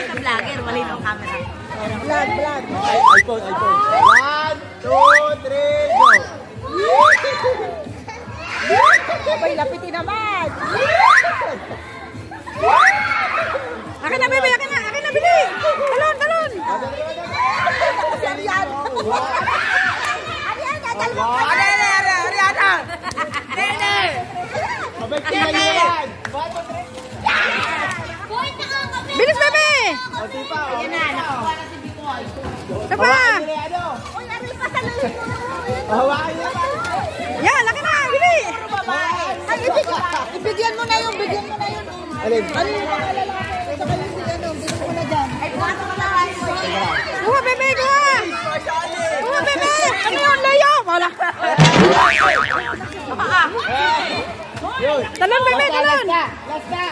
sa vlogger, wala yung camera. Vlog. iPhone. 1, 2, 3, go! Abay, lapitin naman. Akin na, bebe! Akin na, bebe! Talon! Ariana. Ariana! Nene! Abay, tingnan nyo yan! Bilis, bebe! Kunti pa, oh. Ayan na, nakakuha na si Bikoy. Ito pa! Uy, aray pa sa lulit mo. Hawakan nyo pa! Yan, laki na! Bili! Ay, ibigyan mo na yun. Alin? Ano yung mga lalaki? Sa kayo si ano, bigyan mo na dyan. Ay, buwato ka na kayo. Kuha, bebe! Kuha, bebe! Ano yun? Layo! Wala! Yun! Talon, bebe! Talon! Last na.